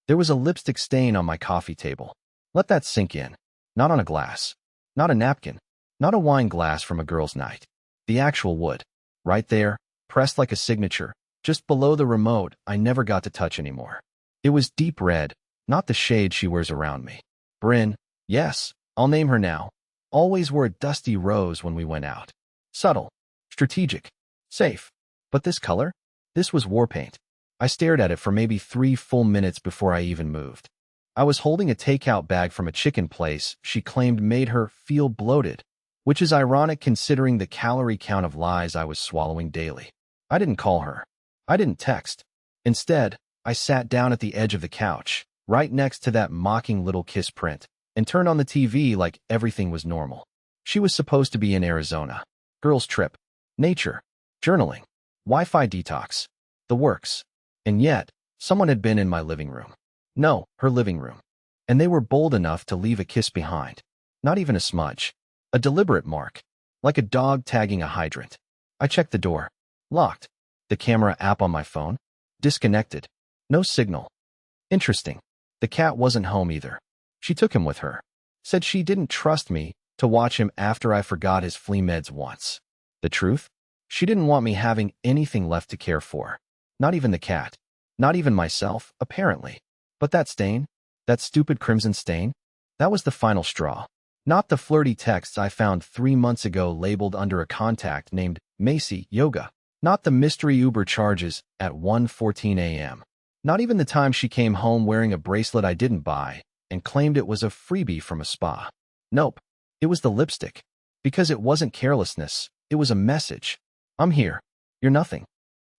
There was a lipstick stain on my coffee table. Let that sink in. Not on a glass. Not a napkin. Not a wine glass from a girl's night. The actual wood. Right there, pressed like a signature, just below the remote I never got to touch anymore. It was deep red, not the shade she wears around me. Bryn, yes, I'll name her now, always wore a dusty rose when we went out. Subtle. Strategic. Safe. But this color? This was war paint. I stared at it for maybe 3 full minutes before I even moved. I was holding a takeout bag from a chicken place she claimed made her feel bloated, which is ironic considering the calorie count of lies I was swallowing daily. I didn't call her. I didn't text. Instead, I sat down at the edge of the couch, right next to that mocking little kiss print, and turned on the TV like everything was normal. She was supposed to be in Arizona. Girls' trip. Nature. Journaling. Wi-Fi detox. The works. And yet, someone had been in my living room. No, her living room. And they were bold enough to leave a kiss behind. Not even a smudge. A deliberate mark. Like a dog tagging a hydrant. I checked the door. Locked. The camera app on my phone. Disconnected. No signal. Interesting. The cat wasn't home either. She took him with her. Said she didn't trust me to watch him after I forgot his flea meds once. The truth? She didn't want me having anything left to care for. Not even the cat. Not even myself, apparently. But that stain, that stupid crimson stain, that was the final straw. Not the flirty texts I found 3 months ago labeled under a contact named Macy Yoga. Not the mystery Uber charges at 1:14 a.m. Not even the time she came home wearing a bracelet I didn't buy and claimed it was a freebie from a spa. Nope. It was the lipstick. Because it wasn't carelessness, it was a message. I'm here. You're nothing.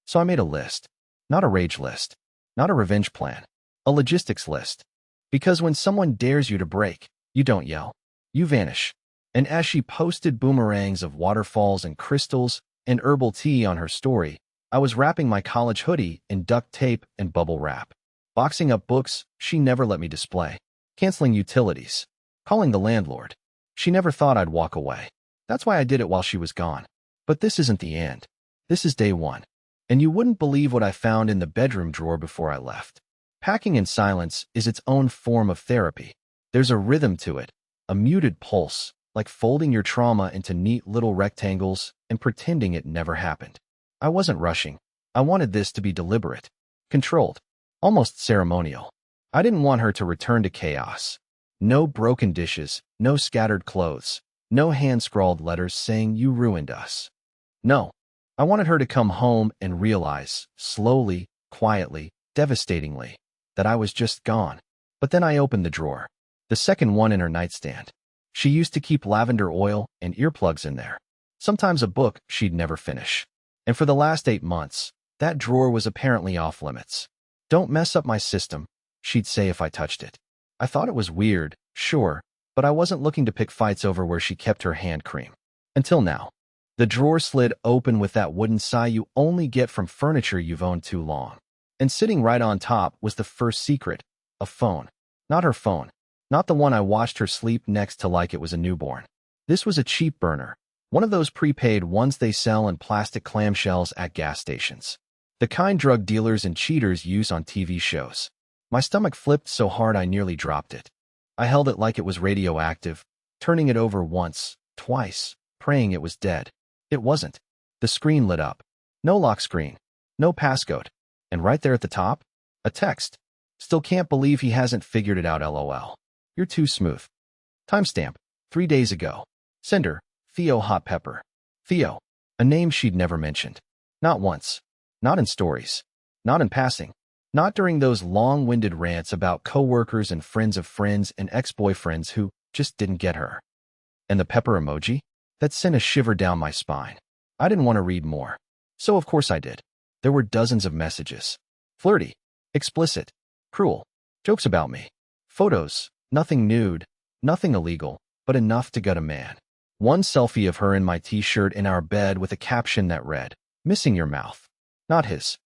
So I made a list. Not a rage list. Not a revenge plan. A logistics list. Because when someone dares you to break, you don't yell. You vanish. And as she posted boomerangs of waterfalls and crystals and herbal tea on her story, I was wrapping my college hoodie in duct tape and bubble wrap. Boxing up books she never let me display. Canceling utilities. Calling the landlord. She never thought I'd walk away. That's why I did it while she was gone. But this isn't the end. This is day one. And you wouldn't believe what I found in the bedroom drawer before I left. Packing in silence is its own form of therapy. There's a rhythm to it, a muted pulse, like folding your trauma into neat little rectangles and pretending it never happened. I wasn't rushing. I wanted this to be deliberate, controlled, almost ceremonial. I didn't want her to return to chaos. No broken dishes, no scattered clothes, no hand-scrawled letters saying you ruined us. No. I wanted her to come home and realize, slowly, quietly, devastatingly, that I was just gone. But then I opened the drawer, the second one in her nightstand. She used to keep lavender oil and earplugs in there. Sometimes a book she'd never finish. And for the last 8 months, that drawer was apparently off limits. Don't mess up my system, she'd say if I touched it. I thought it was weird, sure, but I wasn't looking to pick fights over where she kept her hand cream. Until now. The drawer slid open with that wooden sigh you only get from furniture you've owned too long. And sitting right on top was the first secret, a phone. Not her phone. Not the one I watched her sleep next to like it was a newborn. This was a cheap burner. One of those prepaid ones they sell in plastic clamshells at gas stations. The kind drug dealers and cheaters use on TV shows. My stomach flipped so hard I nearly dropped it. I held it like it was radioactive, turning it over once, twice, praying it was dead. It wasn't. The screen lit up. No lock screen. No passcode. And right there at the top, a text. Still can't believe he hasn't figured it out, LOL. You're too smooth. Timestamp. 3 days ago. Sender. Theo Hot Pepper. Theo. A name she'd never mentioned. Not once. Not in stories. Not in passing. Not during those long-winded rants about coworkers and friends of friends and ex-boyfriends who just didn't get her. And the pepper emoji? That sent a shiver down my spine. I didn't want to read more. So of course I did. There were dozens of messages. Flirty. Explicit. Cruel. Jokes about me. Photos. Nothing nude. Nothing illegal. But enough to gut a man. One selfie of her in my t-shirt in our bed with a caption that read, "Missing your mouth." Not his.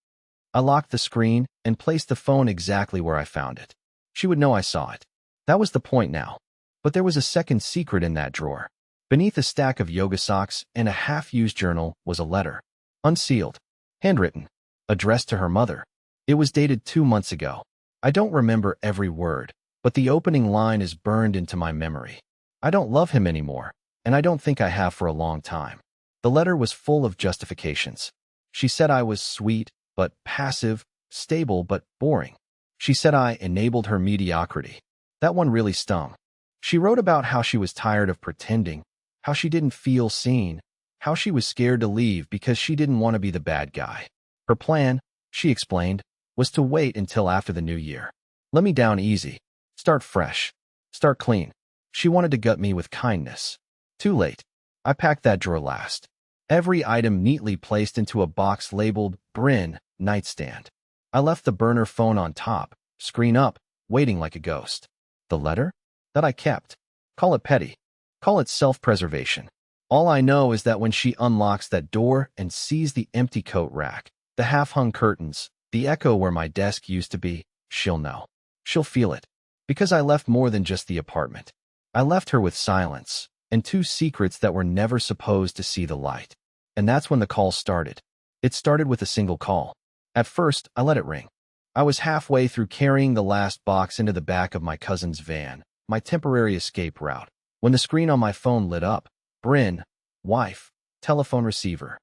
I locked the screen and placed the phone exactly where I found it. She would know I saw it. That was the point now. But there was a second secret in that drawer. Beneath a stack of yoga socks and a half-used journal was a letter. Unsealed. Handwritten. Addressed to her mother. It was dated 2 months ago. I don't remember every word, but the opening line is burned into my memory. I don't love him anymore, and I don't think I have for a long time. The letter was full of justifications. She said I was sweet, but passive, stable, but boring. She said I enabled her mediocrity. That one really stung. She wrote about how she was tired of pretending, how she didn't feel seen, how she was scared to leave because she didn't want to be the bad guy. Her plan, she explained, was to wait until after the new year. Let me down easy. Start fresh. Start clean. She wanted to gut me with kindness. Too late. I packed that drawer last. Every item neatly placed into a box labeled Bryn nightstand. I left the burner phone on top, screen up, waiting like a ghost. The letter? That I kept. Call it petty. Call it self-preservation. All I know is that when she unlocks that door and sees the empty coat rack, the half-hung curtains, the echo where my desk used to be, she'll know. She'll feel it. Because I left more than just the apartment. I left her with silence and two secrets that were never supposed to see the light. And that's when the call started. It started with a single call. At first, I let it ring. I was halfway through carrying the last box into the back of my cousin's van, my temporary escape route, when the screen on my phone lit up. Bryn, wife, telephone receiver.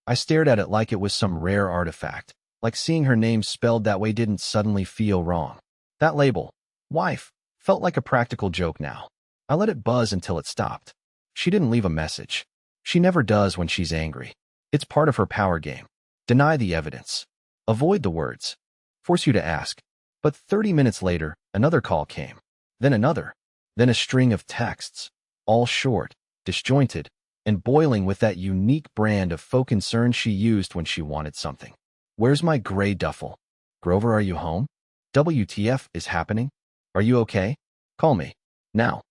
I stared at it like it was some rare artifact, like seeing her name spelled that way didn't suddenly feel wrong. That label, wife, felt like a practical joke now. I let it buzz until it stopped. She didn't leave a message. She never does when she's angry. It's part of her power game. Deny the evidence. Avoid the words. Force you to ask. But 30 minutes later, another call came. Then another. Then a string of texts. All short, disjointed, and boiling with that unique brand of faux concern she used when she wanted something. Where's my gray duffel? Grover, are you home? WTF is happening? Are you okay? Call me. Now.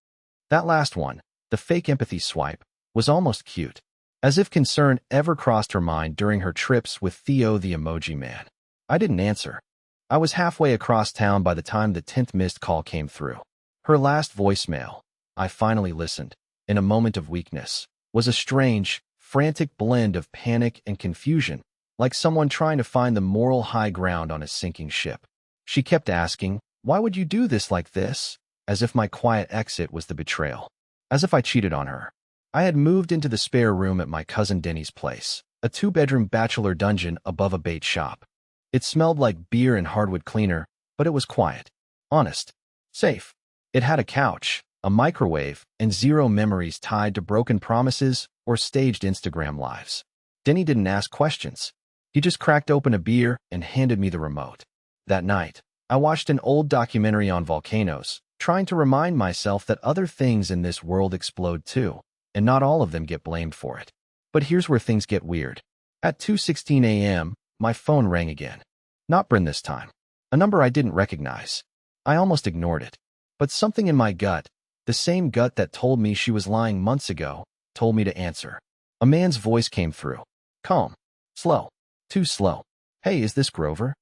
That last one, the fake empathy swipe, was almost cute. As if concern ever crossed her mind during her trips with Theo the emoji man. I didn't answer. I was halfway across town by the time the 10th missed call came through. Her last voicemail, I finally listened, in a moment of weakness, was a strange, frantic blend of panic and confusion, like someone trying to find the moral high ground on a sinking ship. She kept asking, why would you do this like this? As if my quiet exit was the betrayal. As if I cheated on her. I had moved into the spare room at my cousin Denny's place, a 2-bedroom bachelor dungeon above a bait shop. It smelled like beer and hardwood cleaner, but it was quiet, honest, safe. It had a couch, a microwave, and zero memories tied to broken promises or staged Instagram lives. Denny didn't ask questions. He just cracked open a beer and handed me the remote. That night, I watched an old documentary on volcanoes, trying to remind myself that other things in this world explode too, and not all of them get blamed for it. But here's where things get weird. At 2:16 a.m., my phone rang again. Not Bryn this time. A number I didn't recognize. I almost ignored it. But something in my gut, the same gut that told me she was lying months ago, told me to answer. A man's voice came through. Calm. Slow. Too slow. Hey, is this Grover?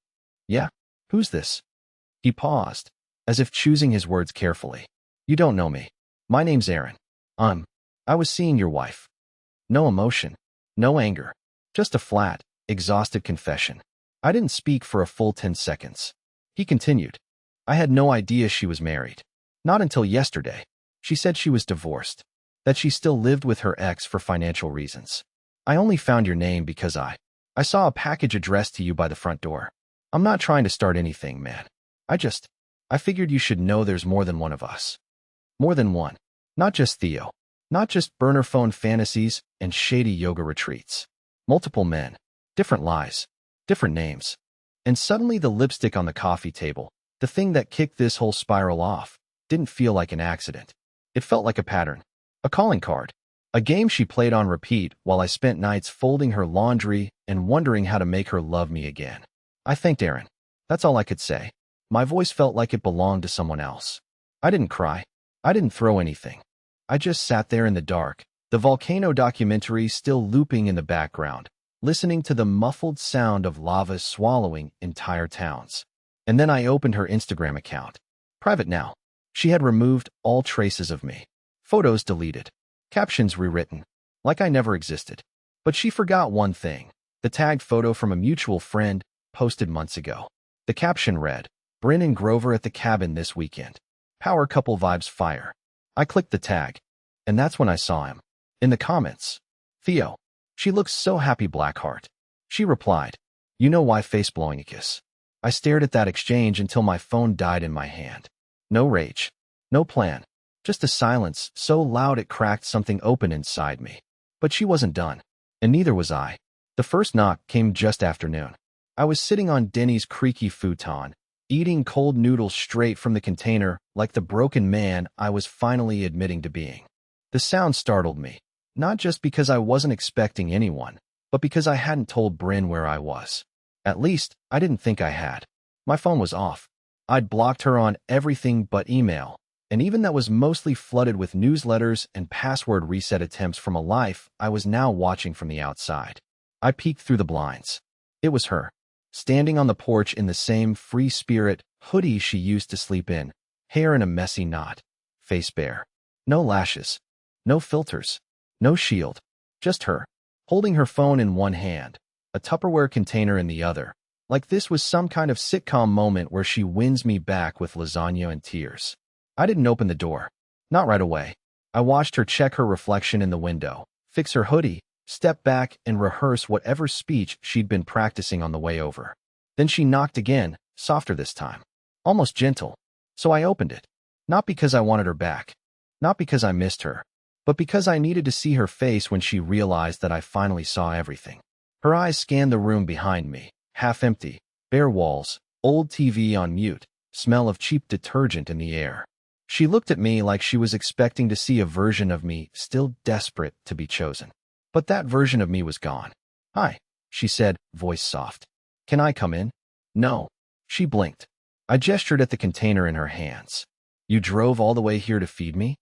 Yeah. Who's this? He paused, as if choosing his words carefully. You don't know me. My name's Aaron. I was seeing your wife. No emotion. No anger. Just a flat, exhausted confession. I didn't speak for a full 10 seconds. He continued. I had no idea she was married. Not until yesterday. She said she was divorced. That she still lived with her ex for financial reasons. I only found your name because I saw a package addressed to you by the front door. I'm not trying to start anything, man. I figured you should know there's more than one of us. More than one. Not just Theo. Not just burner phone fantasies and shady yoga retreats. Multiple men. Different lies. Different names. And suddenly the lipstick on the coffee table, the thing that kicked this whole spiral off, didn't feel like an accident. It felt like a pattern. A calling card. A game she played on repeat while I spent nights folding her laundry and wondering how to make her love me again. I thanked Aaron. That's all I could say. My voice felt like it belonged to someone else. I didn't cry. I didn't throw anything. I just sat there in the dark, the volcano documentary still looping in the background, listening to the muffled sound of lava swallowing entire towns. And then I opened her Instagram account. Private now. She had removed all traces of me. Photos deleted. Captions rewritten. Like I never existed. But she forgot one thing. The tagged photo from a mutual friend, posted months ago. The caption read, Bryn and Grover at the cabin this weekend. Power couple vibes fire. I clicked the tag, and that's when I saw him. In the comments. Theo. She looks so happy, Blackheart. She replied, you know why, face blowing a kiss. I stared at that exchange until my phone died in my hand. No rage. No plan. Just a silence so loud it cracked something open inside me. But she wasn't done. And neither was I. The first knock came just after noon. I was sitting on Denny's creaky futon, eating cold noodles straight from the container like the broken man I was finally admitting to being. The sound startled me, not just because I wasn't expecting anyone, but because I hadn't told Bryn where I was. At least, I didn't think I had. My phone was off. I'd blocked her on everything but email, and even that was mostly flooded with newsletters and password reset attempts from a life I was now watching from the outside. I peeked through the blinds. It was her, standing on the porch in the same free spirit hoodie she used to sleep in, hair in a messy knot, face bare. No lashes, no filters, no shield, just her, holding her phone in one hand, a Tupperware container in the other, like this was some kind of sitcom moment where she wins me back with lasagna and tears. I didn't open the door. Not right away. I watched her check her reflection in the window, fix her hoodie, step back and rehearse whatever speech she'd been practicing on the way over. Then she knocked again, softer this time, almost gentle. So I opened it. Not because I wanted her back. Not because I missed her. But because I needed to see her face when she realized that I finally saw everything. Her eyes scanned the room behind me, half empty, bare walls, old TV on mute, smell of cheap detergent in the air. She looked at me like she was expecting to see a version of me still desperate to be chosen. But that version of me was gone. Hi, she said, voice soft. Can I come in? No. She blinked. I gestured at the container in her hands. You drove all the way here to feed me?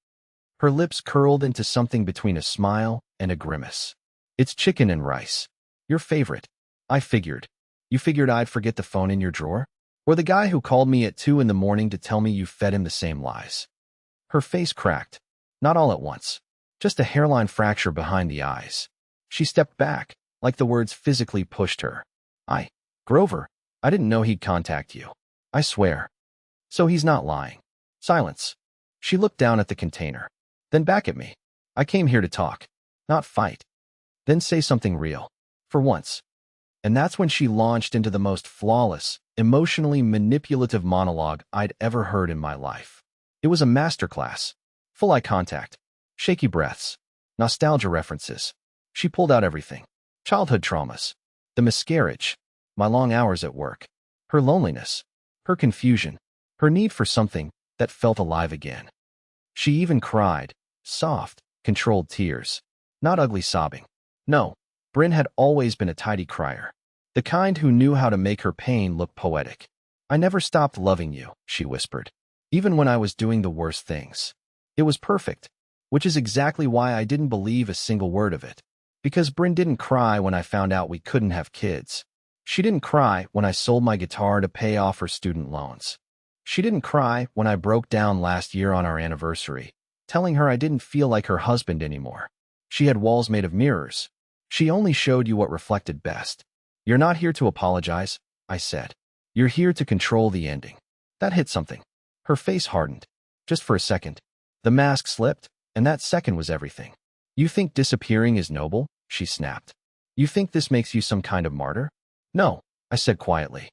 Her lips curled into something between a smile and a grimace. It's chicken and rice. Your favorite. I figured. You figured I'd forget the phone in your drawer? Or the guy who called me at 2 in the morning to tell me you fed him the same lies? Her face cracked. Not all at once. Just a hairline fracture behind the eyes. She stepped back, like the words physically pushed her. Grover, I didn't know he'd contact you. I swear. So he's not lying. Silence. She looked down at the container. Then back at me. I came here to talk. Not fight. Then say something real. For once. And that's when she launched into the most flawless, emotionally manipulative monologue I'd ever heard in my life. It was a masterclass. Full eye contact. Shaky breaths. Nostalgia references. She pulled out everything. Childhood traumas. The miscarriage. My long hours at work. Her loneliness. Her confusion. Her need for something that felt alive again. She even cried. Soft, controlled tears. Not ugly sobbing. No. Bryn had always been a tidy crier. The kind who knew how to make her pain look poetic. I never stopped loving you, she whispered. Even when I was doing the worst things. It was perfect. Which is exactly why I didn't believe a single word of it. Because Bryn didn't cry when I found out we couldn't have kids. She didn't cry when I sold my guitar to pay off her student loans. She didn't cry when I broke down last year on our anniversary, telling her I didn't feel like her husband anymore. She had walls made of mirrors. She only showed you what reflected best. You're not here to apologize, I said. You're here to control the ending. That hit something. Her face hardened. Just for a second. The mask slipped, and that second was everything. You think disappearing is noble? She snapped. You think this makes you some kind of martyr? No, I said quietly.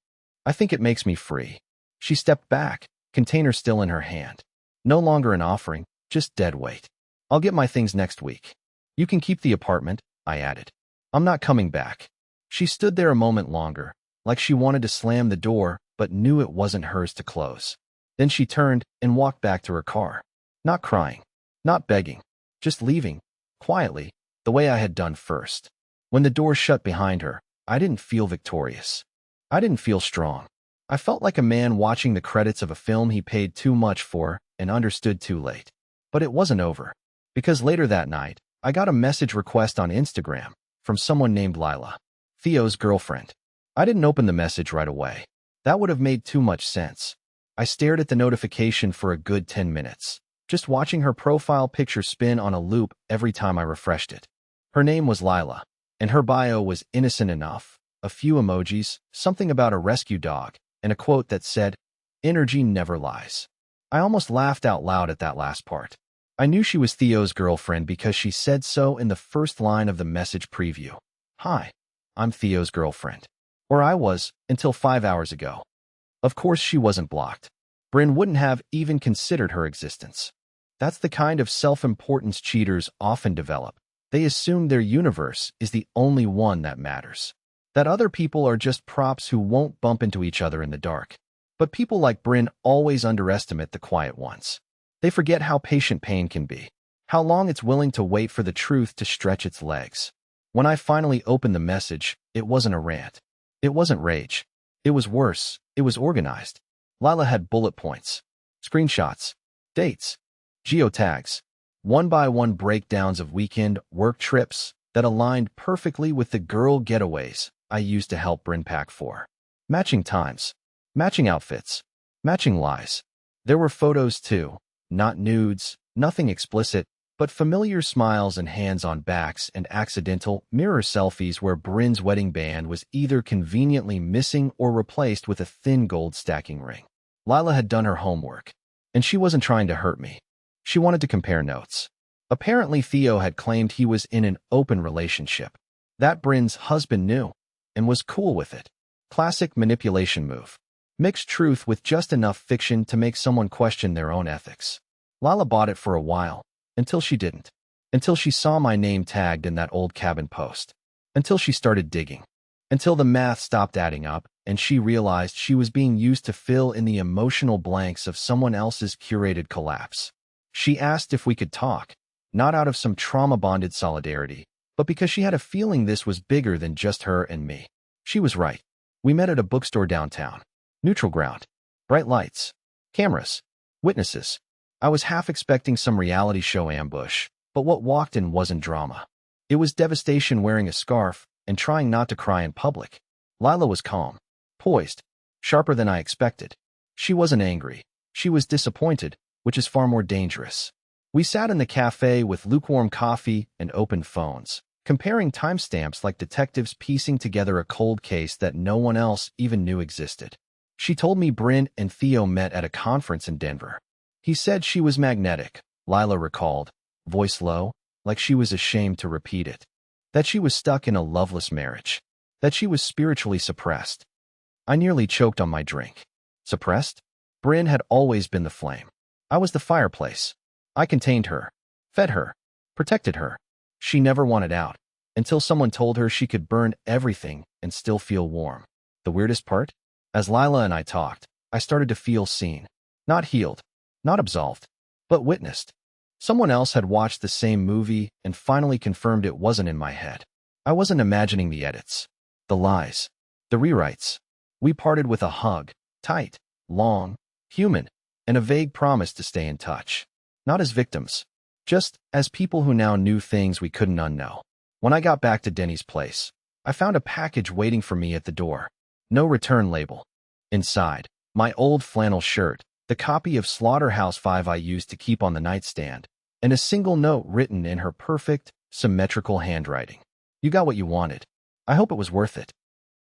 I think it makes me free. She stepped back, container still in her hand. No longer an offering, just dead weight. I'll get my things next week. You can keep the apartment, I added. I'm not coming back. She stood there a moment longer, like she wanted to slam the door, but knew it wasn't hers to close. Then she turned and walked back to her car. Not crying, not begging, just leaving, quietly, the way I had done first. When the door shut behind her, I didn't feel victorious. I didn't feel strong. I felt like a man watching the credits of a film he paid too much for and understood too late. But it wasn't over. Because later that night, I got a message request on Instagram from someone named Lila, Theo's girlfriend. I didn't open the message right away. That would have made too much sense. I stared at the notification for a good 10 minutes, just watching her profile picture spin on a loop every time I refreshed it. Her name was Lila, and her bio was innocent enough. A few emojis, something about a rescue dog, and a quote that said, energy never lies. I almost laughed out loud at that last part. I knew she was Theo's girlfriend because she said so in the first line of the message preview. Hi, I'm Theo's girlfriend. Or I was, until 5 hours ago. Of course she wasn't blocked. Bryn wouldn't have even considered her existence. That's the kind of self-importance cheaters often develop. They assume their universe is the only one that matters. That other people are just props who won't bump into each other in the dark. But people like Bryn always underestimate the quiet ones. They forget how patient pain can be, how long it's willing to wait for the truth to stretch its legs. When I finally opened the message, it wasn't a rant. It wasn't rage. It was worse. It was organized. Lila had bullet points, screenshots, dates, geotags, one-by-one breakdowns of weekend work trips that aligned perfectly with the girl getaways I used to help Bryn pack for. Matching times, matching outfits, matching lies. There were photos too, not nudes, nothing explicit, but familiar smiles and hands on backs and accidental mirror selfies where Bryn's wedding band was either conveniently missing or replaced with a thin gold stacking ring. Lila had done her homework, and she wasn't trying to hurt me. She wanted to compare notes. Apparently Theo had claimed he was in an open relationship. That Bryn's husband knew, and was cool with it. Classic manipulation move. Mix truth with just enough fiction to make someone question their own ethics. Lila bought it for a while, until she didn't. Until she saw my name tagged in that old cabin post. Until she started digging. Until the math stopped adding up, and she realized she was being used to fill in the emotional blanks of someone else's curated collapse. She asked if we could talk, not out of some trauma-bonded solidarity, but because she had a feeling this was bigger than just her and me. She was right. We met at a bookstore downtown. Neutral ground. Bright lights. Cameras. Witnesses. I was half expecting some reality show ambush, but what walked in wasn't drama. It was devastation wearing a scarf and trying not to cry in public. Lila was calm, poised, sharper than I expected. She wasn't angry. She was disappointed, which is far more dangerous. We sat in the cafe with lukewarm coffee and open phones, comparing timestamps like detectives piecing together a cold case that no one else even knew existed. She told me Bryn and Theo met at a conference in Denver. He said she was magnetic, Lila recalled, voice low, like she was ashamed to repeat it. That she was stuck in a loveless marriage. That she was spiritually suppressed. I nearly choked on my drink. Suppressed? Bryn had always been the flame. I was the fireplace. I contained her, fed her, protected her. She never wanted out, until someone told her she could burn everything and still feel warm. The weirdest part? As Lila and I talked, I started to feel seen. Not healed. Not absolved, but witnessed. Someone else had watched the same movie and finally confirmed it wasn't in my head. I wasn't imagining the edits, the lies, the rewrites. We parted with a hug, tight, long, human, and a vague promise to stay in touch. Not as victims, just as people who now knew things we couldn't unknow. When I got back to Denny's place, I found a package waiting for me at the door. No return label. Inside, my old flannel shirt, the copy of Slaughterhouse-5 I used to keep on the nightstand, and a single note written in her perfect, symmetrical handwriting. You got what you wanted. I hope it was worth it.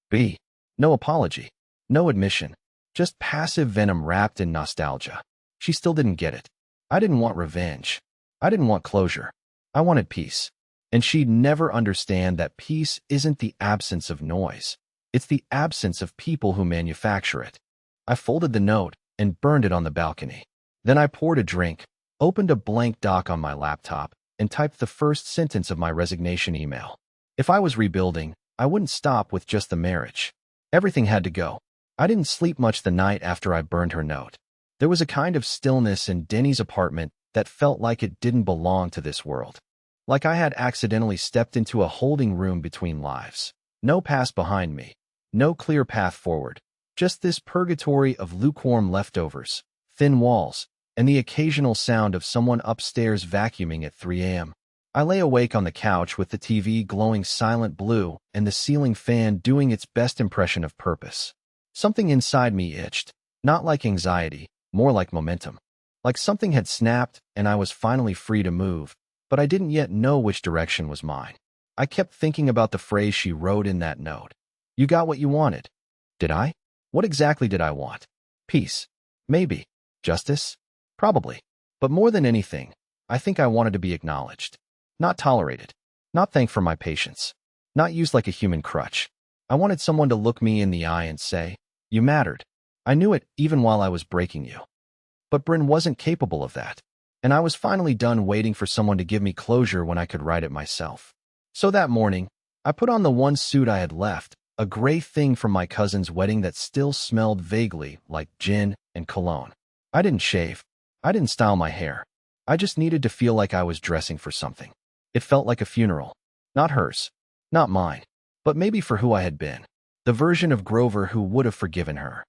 B. No apology. No admission. Just passive venom wrapped in nostalgia. She still didn't get it. I didn't want revenge. I didn't want closure. I wanted peace. And she'd never understand that peace isn't the absence of noise. It's the absence of people who manufacture it. I folded the note and burned it on the balcony. Then I poured a drink, opened a blank doc on my laptop, and typed the first sentence of my resignation email. If I was rebuilding, I wouldn't stop with just the marriage. Everything had to go. I didn't sleep much the night after I burned her note. There was a kind of stillness in Denny's apartment that felt like it didn't belong to this world. Like I had accidentally stepped into a holding room between lives. No past behind me. No clear path forward. Just this purgatory of lukewarm leftovers, thin walls, and the occasional sound of someone upstairs vacuuming at 3 a.m. I lay awake on the couch with the TV glowing silent blue and the ceiling fan doing its best impression of purpose. Something inside me itched, not like anxiety, more like momentum. Like something had snapped and I was finally free to move, but I didn't yet know which direction was mine. I kept thinking about the phrase she wrote in that note. You got what you wanted. Did I? What exactly did I want? Peace. Maybe. Justice? Probably. But more than anything, I think I wanted to be acknowledged. Not tolerated. Not thanked for my patience. Not used like a human crutch. I wanted someone to look me in the eye and say, "You mattered." I knew it even while I was breaking you. But Bryn wasn't capable of that. And I was finally done waiting for someone to give me closure when I could write it myself. So that morning, I put on the one suit I had left, a gray thing from my cousin's wedding that still smelled vaguely like gin and cologne. I didn't shave. I didn't style my hair. I just needed to feel like I was dressing for something. It felt like a funeral. Not hers. Not mine. But maybe for who I had been. The version of Grover who would have forgiven her.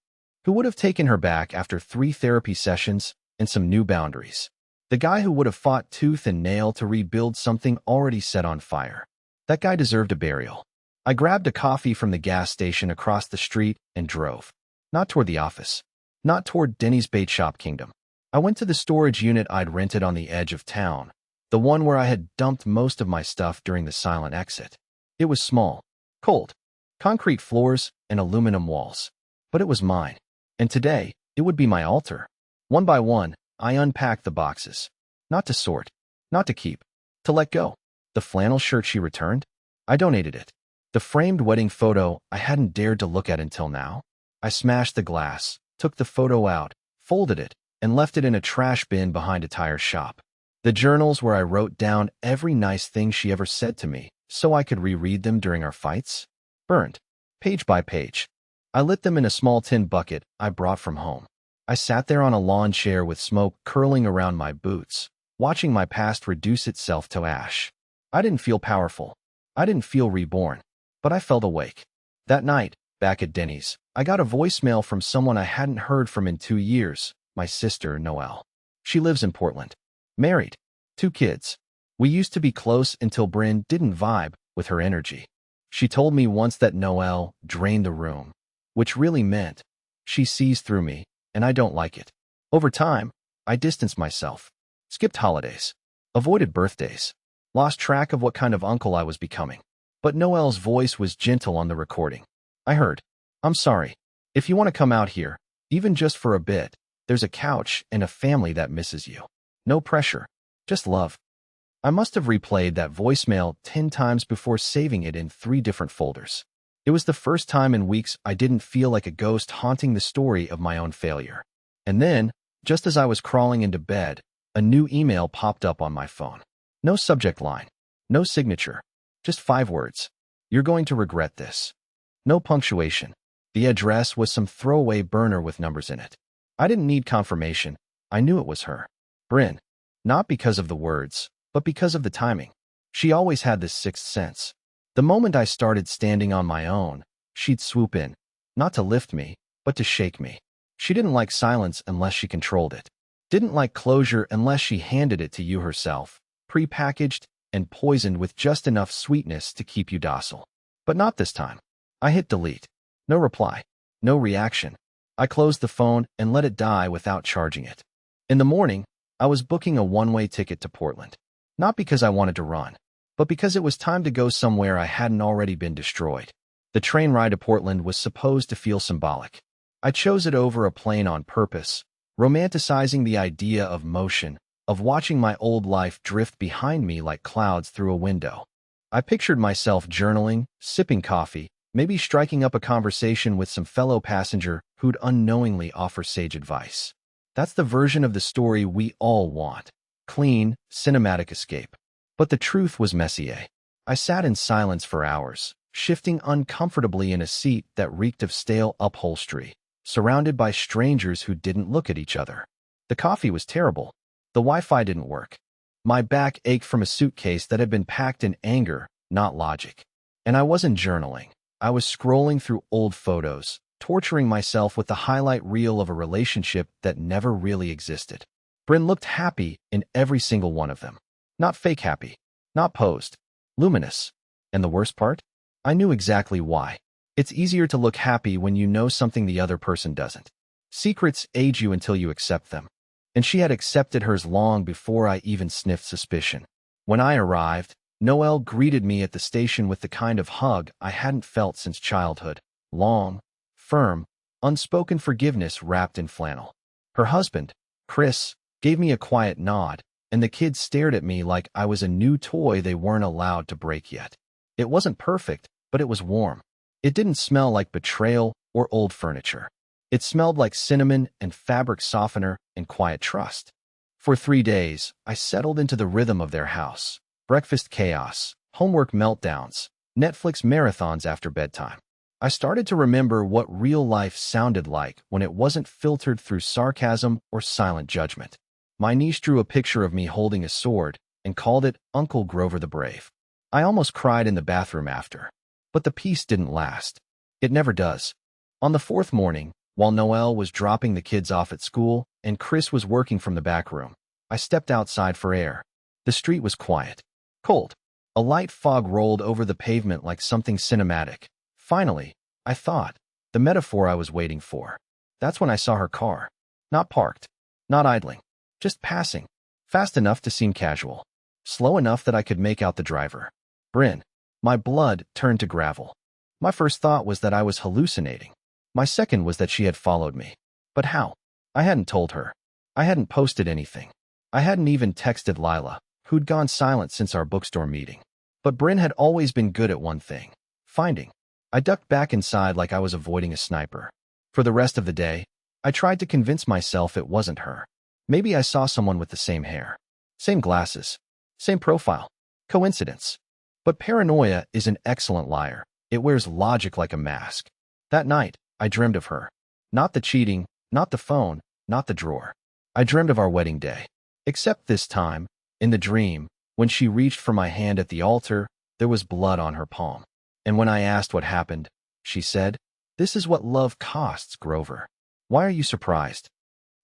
Who would have taken her back after 3 therapy sessions and some new boundaries. The guy who would have fought tooth and nail to rebuild something already set on fire. That guy deserved a burial. I grabbed a coffee from the gas station across the street and drove. Not toward the office. Not toward Denny's bait shop kingdom. I went to the storage unit I'd rented on the edge of town, the one where I had dumped most of my stuff during the silent exit. It was small, cold, concrete floors and aluminum walls. But it was mine. And today, it would be my altar. One by one, I unpacked the boxes. Not to sort. Not to keep. To let go. The flannel shirt she returned? I donated it. The framed wedding photo I hadn't dared to look at until now? I smashed the glass, took the photo out, folded it, and left it in a trash bin behind a tire shop. The journals where I wrote down every nice thing she ever said to me so I could reread them during our fights? Burned. Page by page. I lit them in a small tin bucket I brought from home. I sat there on a lawn chair with smoke curling around my boots, watching my past reduce itself to ash. I didn't feel powerful. I didn't feel reborn. But I felt awake. That night, back at Denny's, I got a voicemail from someone I hadn't heard from in 2 years, my sister, Noelle. She lives in Portland. Married. 2 kids. We used to be close until Bryn didn't vibe with her energy. She told me once that Noelle drained the room, which really meant she sees through me, and I don't like it. Over time, I distanced myself, skipped holidays, avoided birthdays, lost track of what kind of uncle I was becoming. But Noelle's voice was gentle on the recording. I heard, "I'm sorry. If you want to come out here, even just for a bit, there's a couch and a family that misses you. No pressure. Just love." I must have replayed that voicemail 10 times before saving it in 3 different folders. It was the first time in weeks I didn't feel like a ghost haunting the story of my own failure. And then, just as I was crawling into bed, a new email popped up on my phone. No subject line. No signature. Just 5 words. "You're going to regret this." No punctuation. The address was some throwaway burner with numbers in it. I didn't need confirmation. I knew it was her. Bryn. Not because of the words, but because of the timing. She always had this sixth sense. The moment I started standing on my own, she'd swoop in. Not to lift me, but to shake me. She didn't like silence unless she controlled it. Didn't like closure unless she handed it to you herself, pre-packaged and poisoned with just enough sweetness to keep you docile. But not this time. I hit delete. No reply. No reaction. I closed the phone and let it die without charging it. In the morning, I was booking a one-way ticket to Portland. Not because I wanted to run, but because it was time to go somewhere I hadn't already been destroyed. The train ride to Portland was supposed to feel symbolic. I chose it over a plane on purpose, romanticizing the idea of motion, of watching my old life drift behind me like clouds through a window. I pictured myself journaling, sipping coffee, maybe striking up a conversation with some fellow passenger who'd unknowingly offer sage advice. That's the version of the story we all want. Clean, cinematic escape. But the truth was messier. I sat in silence for hours, shifting uncomfortably in a seat that reeked of stale upholstery, surrounded by strangers who didn't look at each other. The coffee was terrible. The Wi-Fi didn't work. My back ached from a suitcase that had been packed in anger, not logic. And I wasn't journaling. I was scrolling through old photos, torturing myself with the highlight reel of a relationship that never really existed. Bryn looked happy in every single one of them. Not fake happy. Not posed. Luminous. And the worst part? I knew exactly why. It's easier to look happy when you know something the other person doesn't. Secrets age you until you accept them. And she had accepted hers long before I even sniffed suspicion. When I arrived, Noelle greeted me at the station with the kind of hug I hadn't felt since childhood. Long, firm, unspoken forgiveness wrapped in flannel. Her husband, Chris, gave me a quiet nod, and the kids stared at me like I was a new toy they weren't allowed to break yet. It wasn't perfect, but it was warm. It didn't smell like betrayal or old furniture. It smelled like cinnamon and fabric softener and quiet trust. For 3 days, I settled into the rhythm of their house. Breakfast chaos, homework meltdowns, Netflix marathons after bedtime. I started to remember what real life sounded like when it wasn't filtered through sarcasm or silent judgment. My niece drew a picture of me holding a sword and called it Uncle Grover the Brave. I almost cried in the bathroom after. But the peace didn't last. It never does. On the fourth morning, while Noelle was dropping the kids off at school and Chris was working from the back room, I stepped outside for air. The street was quiet. Cold. A light fog rolled over the pavement like something cinematic. Finally, I thought, the metaphor I was waiting for. That's when I saw her car. Not parked. Not idling. Just passing. Fast enough to seem casual. Slow enough that I could make out the driver. Bryn. My blood turned to gravel. My first thought was that I was hallucinating. My second was that she had followed me. But how? I hadn't told her. I hadn't posted anything. I hadn't even texted Lila, who'd gone silent since our bookstore meeting. But Bryn had always been good at one thing: finding. I ducked back inside like I was avoiding a sniper. For the rest of the day, I tried to convince myself it wasn't her. Maybe I saw someone with the same hair, same glasses, same profile. Coincidence. But paranoia is an excellent liar. It wears logic like a mask. That night, I dreamed of her. Not the cheating, not the phone, not the drawer. I dreamed of our wedding day. Except this time, in the dream, when she reached for my hand at the altar, there was blood on her palm. And when I asked what happened, she said, "This is what love costs, Grover. Why are you surprised?"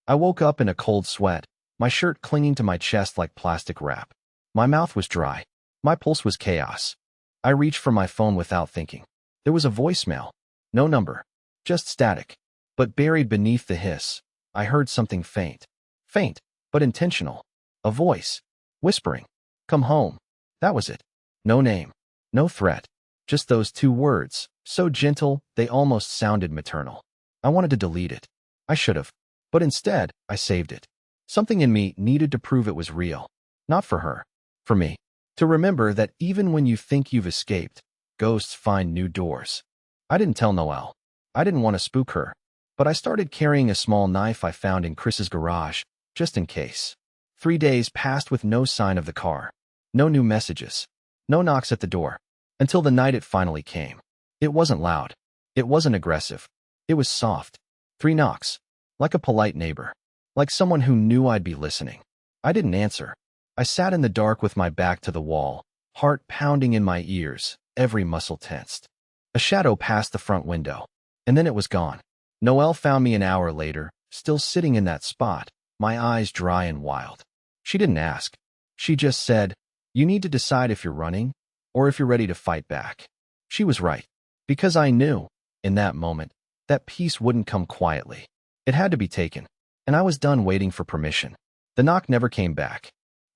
I woke up in a cold sweat, my shirt clinging to my chest like plastic wrap. My mouth was dry. My pulse was chaos. I reached for my phone without thinking. There was a voicemail. No number. Just static. But buried beneath the hiss, I heard something faint. Faint, but intentional. A voice. Whispering. "Come home." That was it. No name. No threat. Just those two words, so gentle they almost sounded maternal. I wanted to delete it. I should have. But instead, I saved it. Something in me needed to prove it was real. Not for her. For me. To remember that even when you think you've escaped, ghosts find new doors. I didn't tell Noelle. I didn't want to spook her. But I started carrying a small knife I found in Chris's garage, just in case. 3 days passed with no sign of the car. No new messages. No knocks at the door. Until the night it finally came. It wasn't loud. It wasn't aggressive. It was soft. 3 knocks. Like a polite neighbor. Like someone who knew I'd be listening. I didn't answer. I sat in the dark with my back to the wall, heart pounding in my ears, every muscle tensed. A shadow passed the front window. And then it was gone. Noelle found me an hour later, still sitting in that spot, my eyes dry and wild. She didn't ask. She just said, "You need to decide if you're running, or if you're ready to fight back." She was right. Because I knew, in that moment, that peace wouldn't come quietly. It had to be taken. And I was done waiting for permission. The knock never came back.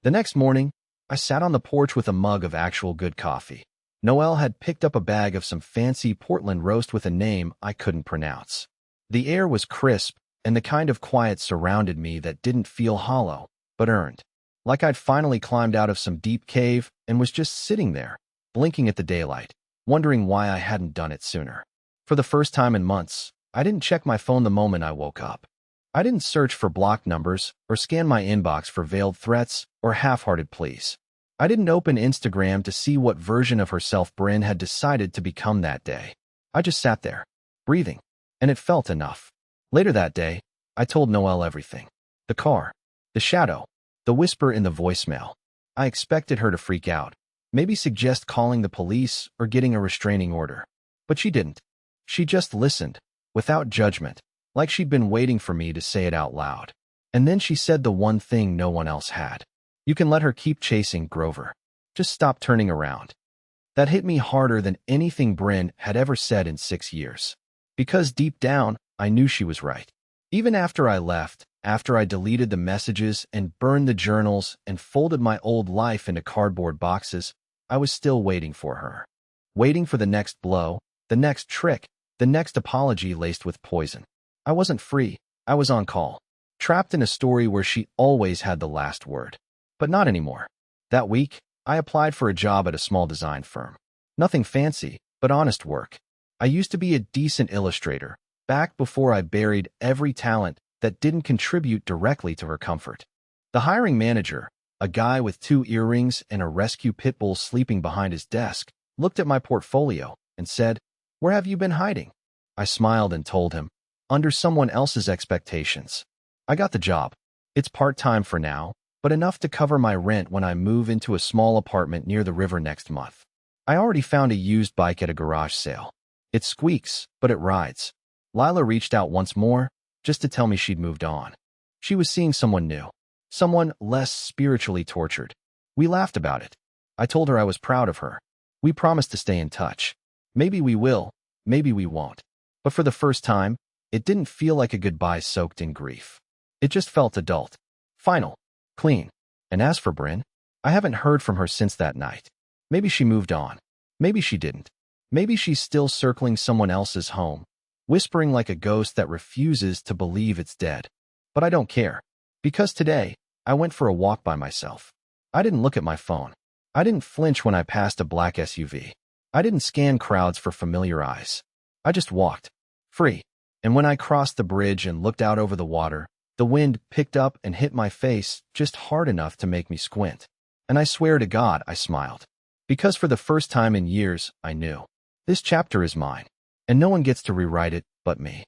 The next morning, I sat on the porch with a mug of actual good coffee. Noelle had picked up a bag of some fancy Portland roast with a name I couldn't pronounce. The air was crisp, and the kind of quiet surrounded me that didn't feel hollow, but earned. Like I'd finally climbed out of some deep cave and was just sitting there, blinking at the daylight, wondering why I hadn't done it sooner. For the first time in months, I didn't check my phone the moment I woke up. I didn't search for blocked numbers or scan my inbox for veiled threats or half-hearted pleas. I didn't open Instagram to see what version of herself Bryn had decided to become that day. I just sat there, breathing, and it felt enough. Later that day, I told Noelle everything. The car, the shadow, the whisper in the voicemail. I expected her to freak out, maybe suggest calling the police or getting a restraining order. But she didn't. She just listened, without judgment, like she'd been waiting for me to say it out loud. And then she said the one thing no one else had. "You can let her keep chasing, Grover. Just stop turning around." That hit me harder than anything Bryn had ever said in 6 years. Because deep down, I knew she was right. Even after I left, after I deleted the messages and burned the journals and folded my old life into cardboard boxes, I was still waiting for her. Waiting for the next blow, the next trick, the next apology laced with poison. I wasn't free. I was on call. trapped in a story where she always had the last word. But not anymore. That week, I applied for a job at a small design firm. Nothing fancy, but honest work. I used to be a decent illustrator, back before I buried every talent that didn't contribute directly to her comfort. The hiring manager, a guy with 2 earrings and a rescue pit bull sleeping behind his desk, looked at my portfolio and said, "Where have you been hiding?" I smiled and told him, "Under someone else's expectations." I got the job. It's part-time for now, but enough to cover my rent when I move into a small apartment near the river next month. I already found a used bike at a garage sale. It squeaks, but it rides. Lila reached out once more, just to tell me she'd moved on. She was seeing someone new, someone less spiritually tortured. We laughed about it. I told her I was proud of her. We promised to stay in touch. Maybe we will, maybe we won't. But for the first time, it didn't feel like a goodbye soaked in grief. It just felt adult, final, clean. And as for Bryn, I haven't heard from her since that night. Maybe she moved on. Maybe she didn't. Maybe she's still circling someone else's home, whispering like a ghost that refuses to believe it's dead. But I don't care. Because today, I went for a walk by myself. I didn't look at my phone. I didn't flinch when I passed a black SUV. I didn't scan crowds for familiar eyes. I just walked, free. And when I crossed the bridge and looked out over the water, the wind picked up and hit my face just hard enough to make me squint. And I swear to God, I smiled. Because for the first time in years, I knew. This chapter is mine. And no one gets to rewrite it but me.